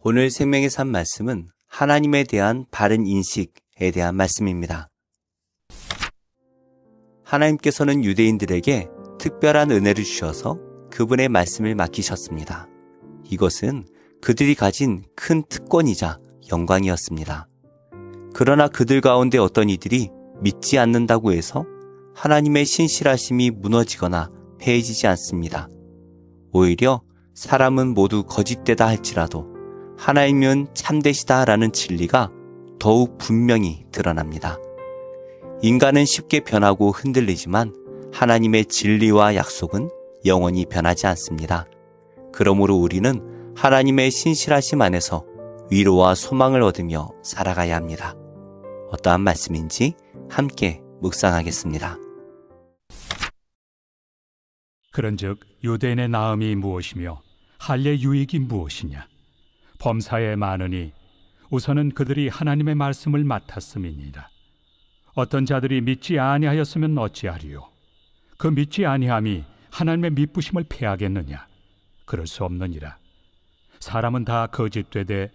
오늘 생명의 산 말씀은 하나님에 대한 바른 인식에 대한 말씀입니다. 하나님께서는 유대인들에게 특별한 은혜를 주셔서 그분의 말씀을 맡기셨습니다. 이것은 그들이 가진 큰 특권이자 영광이었습니다. 그러나 그들 가운데 어떤 이들이 믿지 않는다고 해서 하나님의 신실하심이 무너지거나 해이지지 않습니다. 오히려 사람은 모두 거짓되다 할지라도 하나님은 참되시다라는 진리가 더욱 분명히 드러납니다. 인간은 쉽게 변하고 흔들리지만 하나님의 진리와 약속은 영원히 변하지 않습니다. 그러므로 우리는 하나님의 신실하심 안에서 위로와 소망을 얻으며 살아가야 합니다. 어떠한 말씀인지 함께 묵상하겠습니다. 그런즉 유대인의 나음이 무엇이며 할례 유익이 무엇이냐? 범사에 많으니 우선은 그들이 하나님의 말씀을 맡았음이니라. 어떤 자들이 믿지 아니하였으면 어찌하리요? 그 믿지 아니함이 하나님의 미쁘심을 패하겠느냐? 그럴 수 없느니라. 사람은 다 거짓되되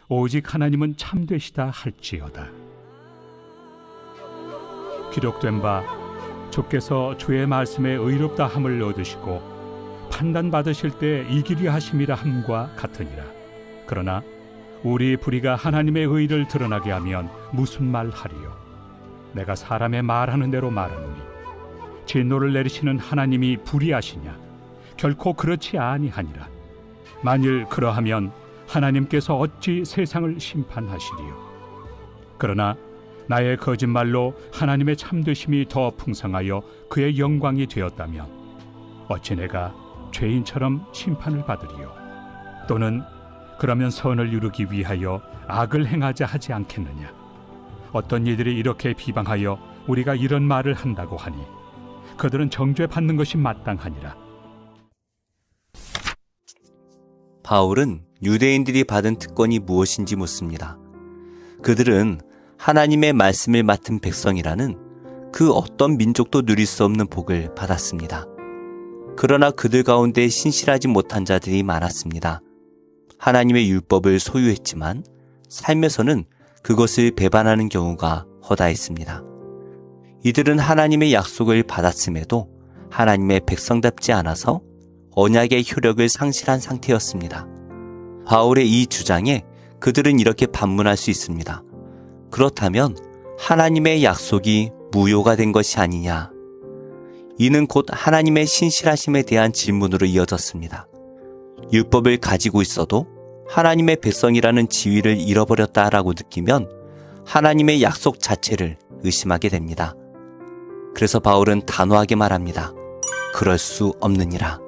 오직 하나님은 참되시다 할지어다. 기록된 바 주께서 주의 말씀에 의롭다 함을 얻으시고 판단받으실 때 이기리 하심이라 함과 같으니라. 그러나 우리 불의가 하나님의 의를 드러나게 하면 무슨 말 하리요? 내가 사람의 말하는 대로 말하노니 진노를 내리시는 하나님이 불의하시냐? 결코 그렇지 아니하니라. 만일 그러하면 하나님께서 어찌 세상을 심판하시리요? 그러나 나의 거짓말로 하나님의 참되심이 더 풍성하여 그의 영광이 되었다면 어찌 내가 죄인처럼 심판을 받으리요? 또는 그러면 선을 이루기 위하여 악을 행하자 하지 않겠느냐? 어떤 이들이 이렇게 비방하여 우리가 이런 말을 한다고 하니 그들은 정죄받는 것이 마땅하니라. 바울은 유대인들이 받은 특권이 무엇인지 묻습니다. 그들은 하나님의 말씀을 맡은 백성이라는 그 어떤 민족도 누릴 수 없는 복을 받았습니다. 그러나 그들 가운데 신실하지 못한 자들이 많았습니다. 하나님의 율법을 소유했지만 삶에서는 그것을 배반하는 경우가 허다했습니다. 이들은 하나님의 약속을 받았음에도 하나님의 백성답지 않아서 언약의 효력을 상실한 상태였습니다. 바울의 이 주장에 그들은 이렇게 반문할 수 있습니다. 그렇다면 하나님의 약속이 무효가 된 것이 아니냐? 이는 곧 하나님의 신실하심에 대한 질문으로 이어졌습니다. 율법을 가지고 있어도 하나님의 백성이라는 지위를 잃어버렸다라고 느끼면 하나님의 약속 자체를 의심하게 됩니다. 그래서 바울은 단호하게 말합니다. 그럴 수 없느니라.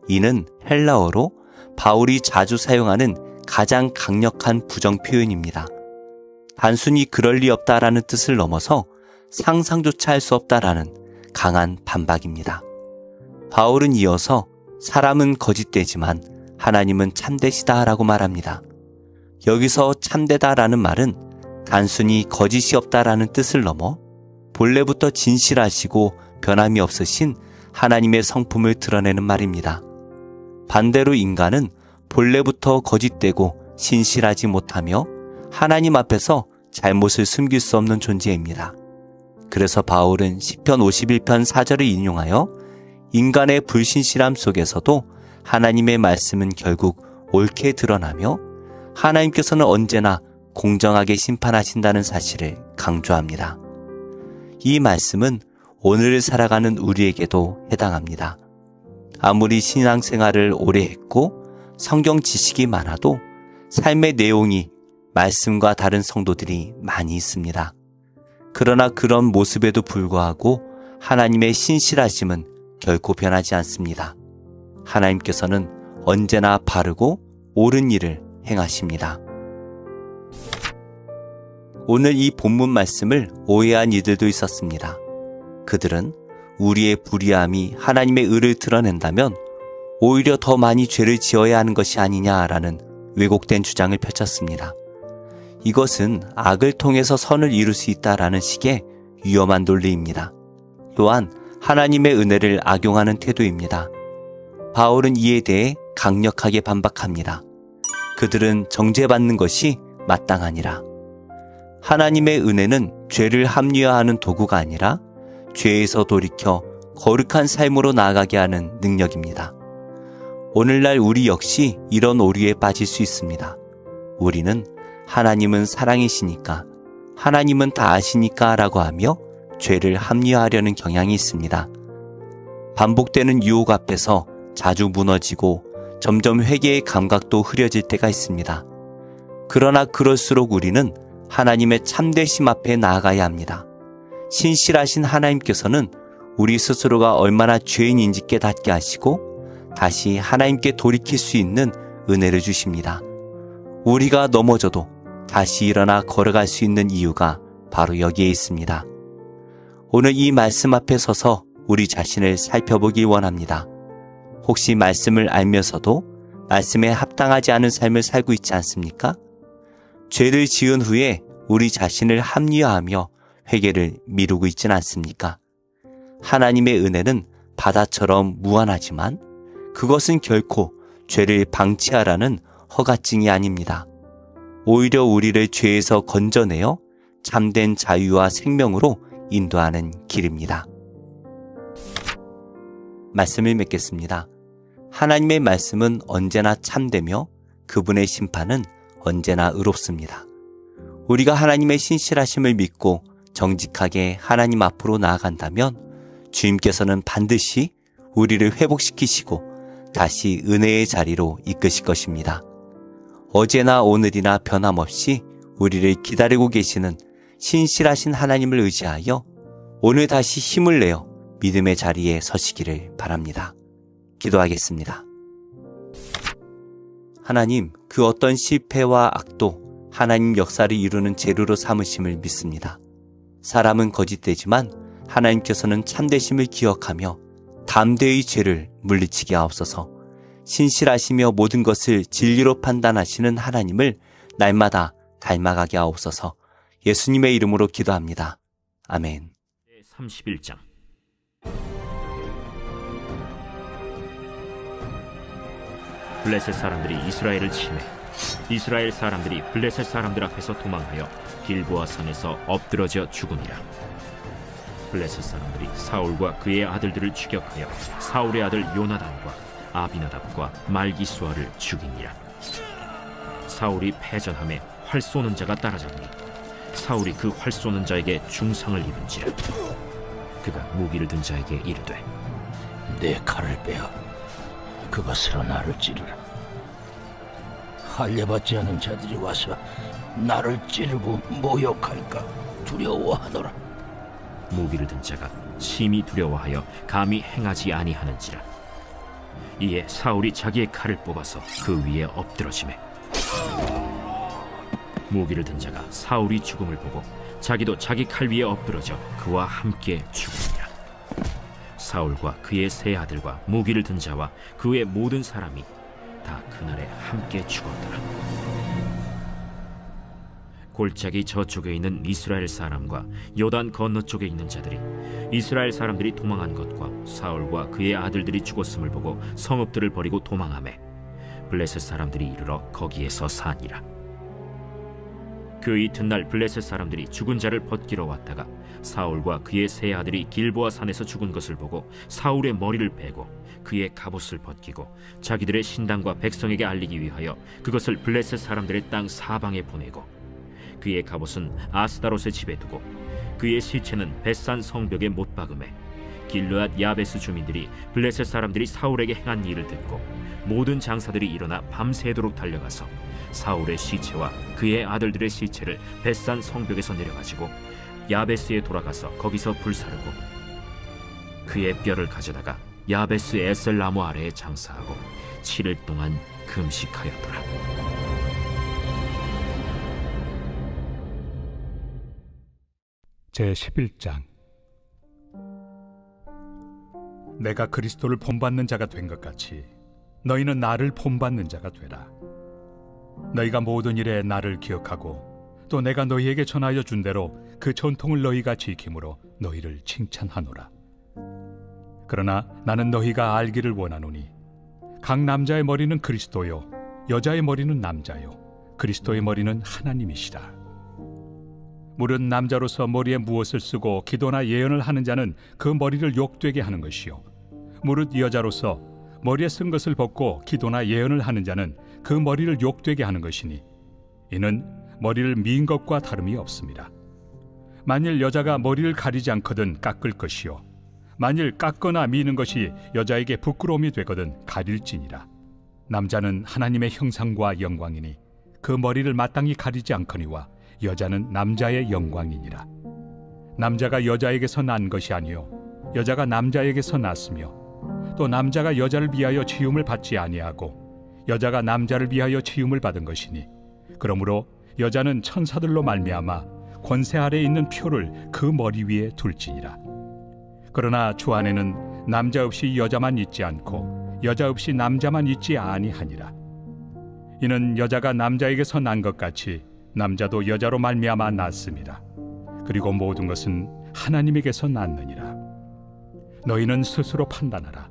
이는 헬라어로 바울이 자주 사용하는 가장 강력한 부정 표현입니다. 단순히 그럴 리 없다라는 뜻을 넘어서 상상조차 할 수 없다라는 강한 반박입니다. 바울은 이어서 사람은 거짓되지만 하나님은 참되시다라고 말합니다. 여기서 참되다라는 말은 단순히 거짓이 없다라는 뜻을 넘어 본래부터 진실하시고 변함이 없으신 하나님의 성품을 드러내는 말입니다. 반대로 인간은 본래부터 거짓되고 신실하지 못하며 하나님 앞에서 잘못을 숨길 수 없는 존재입니다. 그래서 바울은 시편 51편 4절을 인용하여 인간의 불신실함 속에서도 하나님의 말씀은 결국 옳게 드러나며 하나님께서는 언제나 공정하게 심판하신다는 사실을 강조합니다. 이 말씀은 오늘 살아가는 우리에게도 해당합니다. 아무리 신앙생활을 오래 했고 성경 지식이 많아도 삶의 내용이 말씀과 다른 성도들이 많이 있습니다. 그러나 그런 모습에도 불구하고 하나님의 신실하심은 결코 변하지 않습니다. 하나님께서는 언제나 바르고 옳은 일을 행하십니다. 오늘 이 본문 말씀을 오해한 이들도 있었습니다. 그들은 우리의 불의함이 하나님의 의를 드러낸다면 오히려 더 많이 죄를 지어야 하는 것이 아니냐라는 왜곡된 주장을 펼쳤습니다. 이것은 악을 통해서 선을 이룰 수 있다라는 식의 위험한 논리입니다. 또한 하나님의 은혜를 악용하는 태도입니다. 바울은 이에 대해 강력하게 반박합니다. 그들은 정죄받는 것이 마땅하니라. 하나님의 은혜는 죄를 합리화하는 도구가 아니라 죄에서 돌이켜 거룩한 삶으로 나아가게 하는 능력입니다. 오늘날 우리 역시 이런 오류에 빠질 수 있습니다. 우리는 하나님은 사랑이시니까, 하나님은 다 아시니까 라고 하며 죄를 합리화하려는 경향이 있습니다. 반복되는 유혹 앞에서 자주 무너지고 점점 회개의 감각도 흐려질 때가 있습니다. 그러나 그럴수록 우리는 하나님의 참되심 앞에 나아가야 합니다. 신실하신 하나님께서는 우리 스스로가 얼마나 죄인인지 깨닫게 하시고 다시 하나님께 돌이킬 수 있는 은혜를 주십니다. 우리가 넘어져도 다시 일어나 걸어갈 수 있는 이유가 바로 여기에 있습니다. 오늘 이 말씀 앞에 서서 우리 자신을 살펴보기 원합니다. 혹시 말씀을 알면서도 말씀에 합당하지 않은 삶을 살고 있지 않습니까? 죄를 지은 후에 우리 자신을 합리화하며 회개를 미루고 있지는 않습니까? 하나님의 은혜는 바다처럼 무한하지만 그것은 결코 죄를 방치하라는 허가증이 아닙니다. 오히려 우리를 죄에서 건져내어 참된 자유와 생명으로 인도하는 길입니다. 말씀을 맺겠습니다. 하나님의 말씀은 언제나 참되며 그분의 심판은 언제나 의롭습니다. 우리가 하나님의 신실하심을 믿고 정직하게 하나님 앞으로 나아간다면 주님께서는 반드시 우리를 회복시키시고 다시 은혜의 자리로 이끄실 것입니다. 어제나 오늘이나 변함없이 우리를 기다리고 계시는 신실하신 하나님을 의지하여 오늘 다시 힘을 내어 믿음의 자리에 서시기를 바랍니다. 기도하겠습니다. 하나님, 그 어떤 실패와 악도 하나님 역사를 이루는 재료로 삼으심을 믿습니다. 사람은 거짓되지만 하나님께서는 참되심을 기억하며 담대히 죄를 물리치게 하옵소서. 신실하시며 모든 것을 진리로 판단하시는 하나님을 날마다 닮아가게 하옵소서. 예수님의 이름으로 기도합니다. 아멘. 31장. 블레셋 사람들이 이스라엘을 침해 이스라엘 사람들이 블레셋 사람들 앞에서 도망하여 길보아 산에서 엎드러져 죽으니라. 블레셋 사람들이 사울과 그의 아들들을 추격하여 사울의 아들 요나단과 아비나답과 말기수아를 죽이니라. 사울이 패전함에 활 쏘는 자가 따라잡니 사울이 그 활 쏘는 자에게 중상을 입은지라. 그가 무기를 든 자에게 이르되 내 칼을 빼어 그것으로 나를 찌르라. 할례받지 않은 자들이 와서 나를 찌르고 모욕할까 두려워하노라. 무기를 든 자가 심히 두려워하여 감히 행하지 아니하는지라. 이에 사울이 자기의 칼을 뽑아서 그 위에 엎드러지매 무기를 든 자가 사울이 죽음을 보고 자기도 자기 칼 위에 엎드러져 그와 함께 죽으니라. 사울과 그의 세 아들과 무기를 든 자와 그의 모든 사람이 다 그날에 함께 죽었더라. 골짜기 저쪽에 있는 이스라엘 사람과 요단 건너쪽에 있는 자들이 이스라엘 사람들이 도망한 것과 사울과 그의 아들들이 죽었음을 보고 성읍들을 버리고 도망하매 블레셋 사람들이 이르러 거기에서 사니라. 그 이튿날 블레셋 사람들이 죽은 자를 벗기러 왔다가 사울과 그의 세 아들이 길보아 산에서 죽은 것을 보고 사울의 머리를 베고 그의 갑옷을 벗기고 자기들의 신당과 백성에게 알리기 위하여 그것을 블레셋 사람들의 땅 사방에 보내고 그의 갑옷은 아스다롯의 집에 두고 그의 시체는 벳산 성벽에 못 박음에 길르앗 야베스 주민들이 블레셋 사람들이 사울에게 행한 일을 듣고 모든 장사들이 일어나 밤새도록 달려가서 사울의 시체와 그의 아들들의 시체를 벳산 성벽에서 내려가지고 야베스에 돌아가서 거기서 불사르고 그의 뼈를 가져다가 야베스 에셀 나무 아래에 장사하고 7일 동안 금식하였더라. 제11장. 내가 그리스도를 본받는 자가 된 것 같이 너희는 나를 본받는 자가 되라. 너희가 모든 일에 나를 기억하고 또 내가 너희에게 전하여 준 대로 그 전통을 너희가 지킴으로 너희를 칭찬하노라. 그러나 나는 너희가 알기를 원하노니 각 남자의 머리는 그리스도요 여자의 머리는 남자요 그리스도의 머리는 하나님이시라. 무릇 남자로서 머리에 무엇을 쓰고 기도나 예언을 하는 자는 그 머리를 욕되게 하는 것이요 무릇 여자로서 머리에 쓴 것을 벗고 기도나 예언을 하는 자는 그 머리를 욕되게 하는 것이니 이는 머리를 민 것과 다름이 없습니다. 만일 여자가 머리를 가리지 않거든 깎을 것이요 만일 깎거나 미는 것이 여자에게 부끄러움이 되거든 가릴지니라. 남자는 하나님의 형상과 영광이니 그 머리를 마땅히 가리지 않거니와 여자는 남자의 영광이니라. 남자가 여자에게서 난 것이 아니요 여자가 남자에게서 났으며 또 남자가 여자를 위하여 지음을 받지 아니하고 여자가 남자를 위하여 지음을 받은 것이니 그러므로 여자는 천사들로 말미암아 권세 아래에 있는 표를 그 머리 위에 둘지니라. 그러나 주 안에는 남자 없이 여자만 있지 않고 여자 없이 남자만 있지 아니하니라. 이는 여자가 남자에게서 난 것 같이 남자도 여자로 말미암아 났습니다. 그리고 모든 것은 하나님에게서 났느니라. 너희는 스스로 판단하라.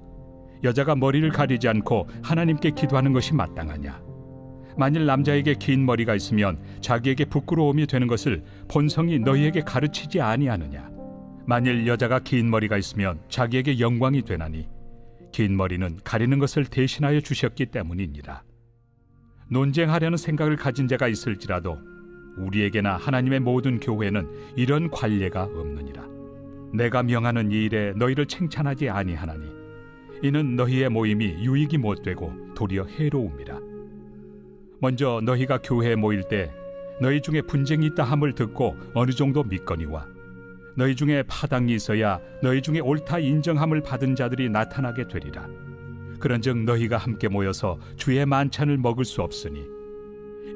여자가 머리를 가리지 않고 하나님께 기도하는 것이 마땅하냐? 만일 남자에게 긴 머리가 있으면 자기에게 부끄러움이 되는 것을 본성이 너희에게 가르치지 아니하느냐? 만일 여자가 긴 머리가 있으면 자기에게 영광이 되나니 긴 머리는 가리는 것을 대신하여 주셨기 때문이니라. 논쟁하려는 생각을 가진 자가 있을지라도 우리에게나 하나님의 모든 교회는 이런 관례가 없느니라. 내가 명하는 이 일에 너희를 칭찬하지 아니하나니 이는 너희의 모임이 유익이 못되고 도리어 해로움이라. 먼저 너희가 교회에 모일 때 너희 중에 분쟁이 있다 함을 듣고 어느 정도 믿거니와 너희 중에 파당이 있어야 너희 중에 옳다 인정함을 받은 자들이 나타나게 되리라. 그런즉 너희가 함께 모여서 주의 만찬을 먹을 수 없으니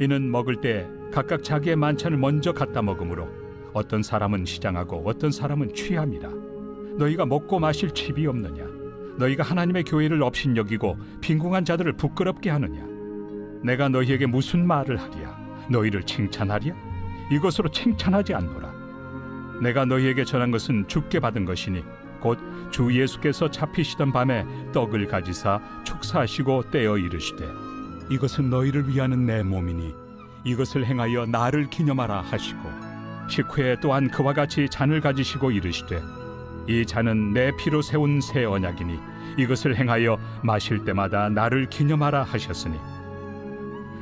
이는 먹을 때 각각 자기의 만찬을 먼저 갖다 먹으므로 어떤 사람은 시장하고 어떤 사람은 취함이라. 너희가 먹고 마실 칩이 없느냐? 너희가 하나님의 교회를 업신여기고 빈궁한 자들을 부끄럽게 하느냐? 내가 너희에게 무슨 말을 하랴? 너희를 칭찬하랴? 이것으로 칭찬하지 않노라. 내가 너희에게 전한 것은 주께 받은 것이니 곧 주 예수께서 잡히시던 밤에 떡을 가지사 축사하시고 떼어 이르시되 이것은 너희를 위하는 내 몸이니 이것을 행하여 나를 기념하라 하시고 식후에 또한 그와 같이 잔을 가지시고 이르시되 이 잔은 내 피로 세운 새 언약이니 이것을 행하여 마실 때마다 나를 기념하라 하셨으니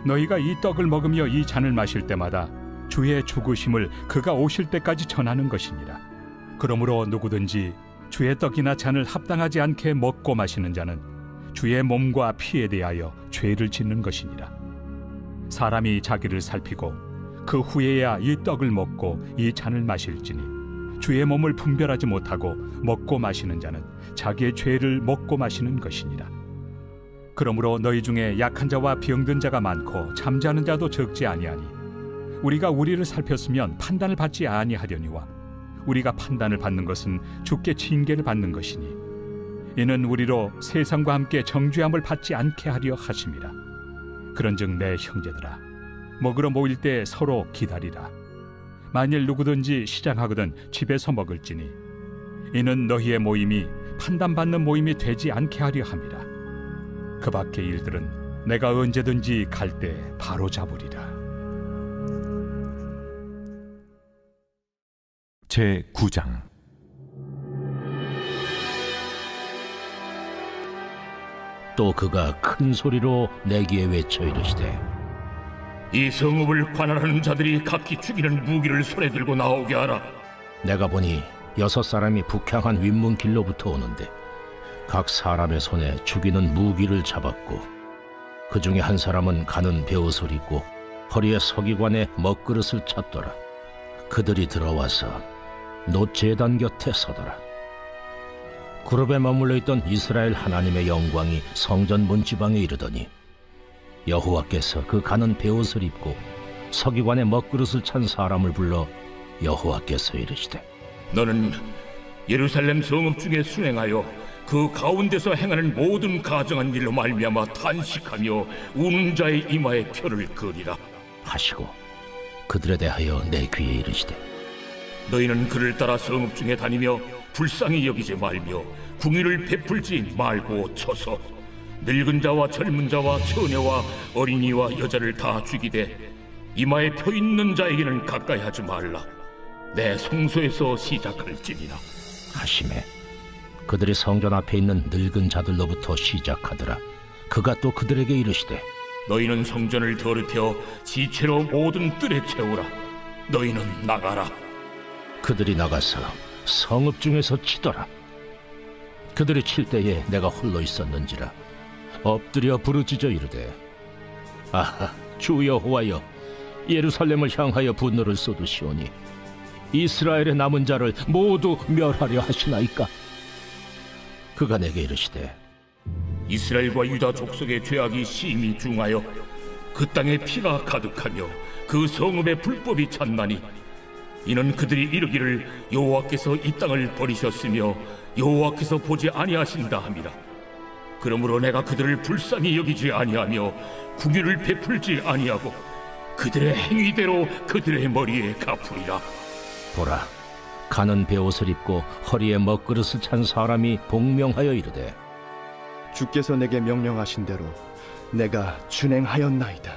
너희가 이 떡을 먹으며 이 잔을 마실 때마다 주의 죽으심을 그가 오실 때까지 전하는 것이니라. 그러므로 누구든지 주의 떡이나 잔을 합당하지 않게 먹고 마시는 자는 주의 몸과 피에 대하여 죄를 짓는 것이니라. 사람이 자기를 살피고 그 후에야 이 떡을 먹고 이 잔을 마실지니 주의 몸을 분별하지 못하고 먹고 마시는 자는 자기의 죄를 먹고 마시는 것이니라. 그러므로 너희 중에 약한 자와 병든 자가 많고 잠자는 자도 적지 아니하니 우리가 우리를 살폈으면 판단을 받지 아니하려니와 우리가 판단을 받는 것은 주께 징계를 받는 것이니 이는 우리로 세상과 함께 정죄함을 받지 않게 하려 하심이라. 그런즉 내 형제들아 먹으러 모일 때 서로 기다리라. 만일 누구든지 시장하거든 집에서 먹을지니 이는 너희의 모임이 판단받는 모임이 되지 않게 하려 함이라. 그 밖의 일들은 내가 언제든지 갈 때 바로 잡으리라. 제9장 또 그가 큰 소리로 내 귀에 외쳐 이르시되 이 성읍을 관할하는 자들이 각기 죽이는 무기를 손에 들고 나오게 하라. 내가 보니 6사람이 북향한 윗문길로부터 오는데 각 사람의 손에 죽이는 무기를 잡았고 그 중에 한 사람은 가는 베옷을 입고 허리에 서기관의 먹그릇을 찼더라. 그들이 들어와서 놋제단 곁에 서더라. 그룹에 머물러 있던 이스라엘 하나님의 영광이 성전 문 지방에 이르더니 여호와께서 그 가는 베옷을 입고 서기관의 먹그릇을 찬 사람을 불러 여호와께서 이르시되 너는 예루살렘 성읍 중에 순행하여 그 가운데서 행하는 모든 가정한 일로 말미암아 탄식하며 우는 자의 이마에 표를 그리라 하시고 그들에 대하여 내 귀에 이르시되 너희는 그를 따라 성읍 중에 다니며 불쌍히 여기지 말며 궁의를 베풀지 말고 쳐서 늙은 자와 젊은 자와 처녀와 어린이와 여자를 다 죽이되 이마에 표 있는 자에게는 가까이 하지 말라. 내 성소에서 시작할지니라 하시매 그들이 성전 앞에 있는 늙은 자들로부터 시작하더라. 그가 또 그들에게 이르시되 너희는 성전을 더럽혀 지체로 모든 뜰에 채우라. 너희는 나가라. 그들이 나가서 성읍 중에서 치더라. 그들이 칠 때에 내가 홀로 있었는지라 엎드려 부르짖어 이르되 아하 주 여호와여 예루살렘을 향하여 분노를 쏟으시오니 이스라엘의 남은 자를 모두 멸하려 하시나이까. 그가 내게 이르시되 이스라엘과 유다 족속의 죄악이 심히 중하여 그 땅에 피가 가득하며 그 성읍에 불법이 찼나니 이는 그들이 이르기를 여호와께서 이 땅을 버리셨으며 여호와께서 보지 아니하신다 함이라. 그러므로 내가 그들을 불쌍히 여기지 아니하며 궁유를 베풀지 아니하고 그들의 행위대로 그들의 머리에 갚으리라. 보라 가는 베옷을 입고 허리에 먹그릇을 찬 사람이 복명하여 이르되 주께서 내게 명령하신 대로 내가 준행하였나이다.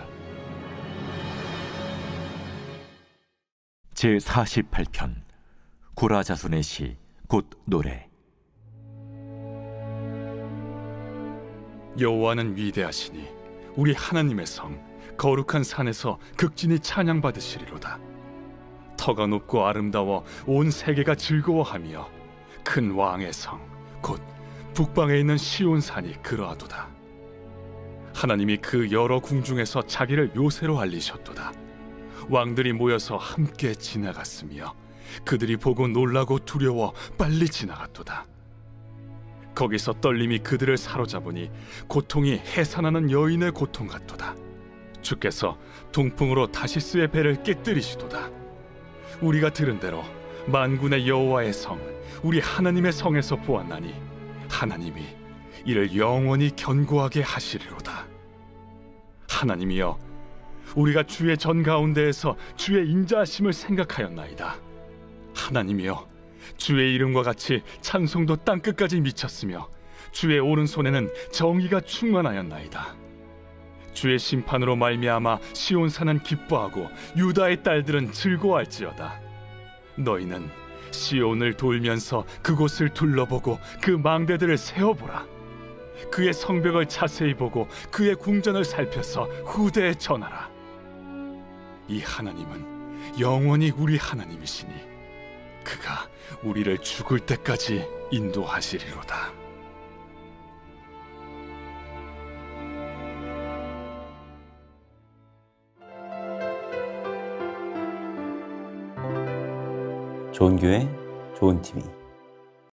제48편 구라 자손의 시 곧 노래. 여호와는 위대하시니 우리 하나님의 성 거룩한 산에서 극진히 찬양받으시리로다. 터가 높고 아름다워 온 세계가 즐거워하며 큰 왕의 성 곧 북방에 있는 시온산이 그러하도다. 하나님이 그 여러 궁중에서 자기를 요새로 알리셨도다. 왕들이 모여서 함께 지나갔으며 그들이 보고 놀라고 두려워 빨리 지나갔도다. 거기서 떨림이 그들을 사로잡으니 고통이 해산하는 여인의 고통 같도다. 주께서 동풍으로 다시스의 배를 깨뜨리시도다. 우리가 들은 대로 만군의 여호와의 성 우리 하나님의 성에서 보았나니 하나님이 이를 영원히 견고하게 하시리로다. 하나님이여 우리가 주의 전 가운데에서 주의 인자하심을 생각하였나이다. 하나님이여 주의 이름과 같이 찬송도 땅끝까지 미쳤으며 주의 오른손에는 정의가 충만하였나이다. 주의 심판으로 말미암아 시온산은 기뻐하고 유다의 딸들은 즐거워할지어다. 너희는 시온을 돌면서 그곳을 둘러보고 그 망대들을 세어보라. 그의 성벽을 자세히 보고 그의 궁전을 살펴서 후대에 전하라. 이 하나님은 영원히 우리 하나님이시니 그가 우리를 죽을 때까지 인도하시리로다. 좋은 교회, 좋은 TV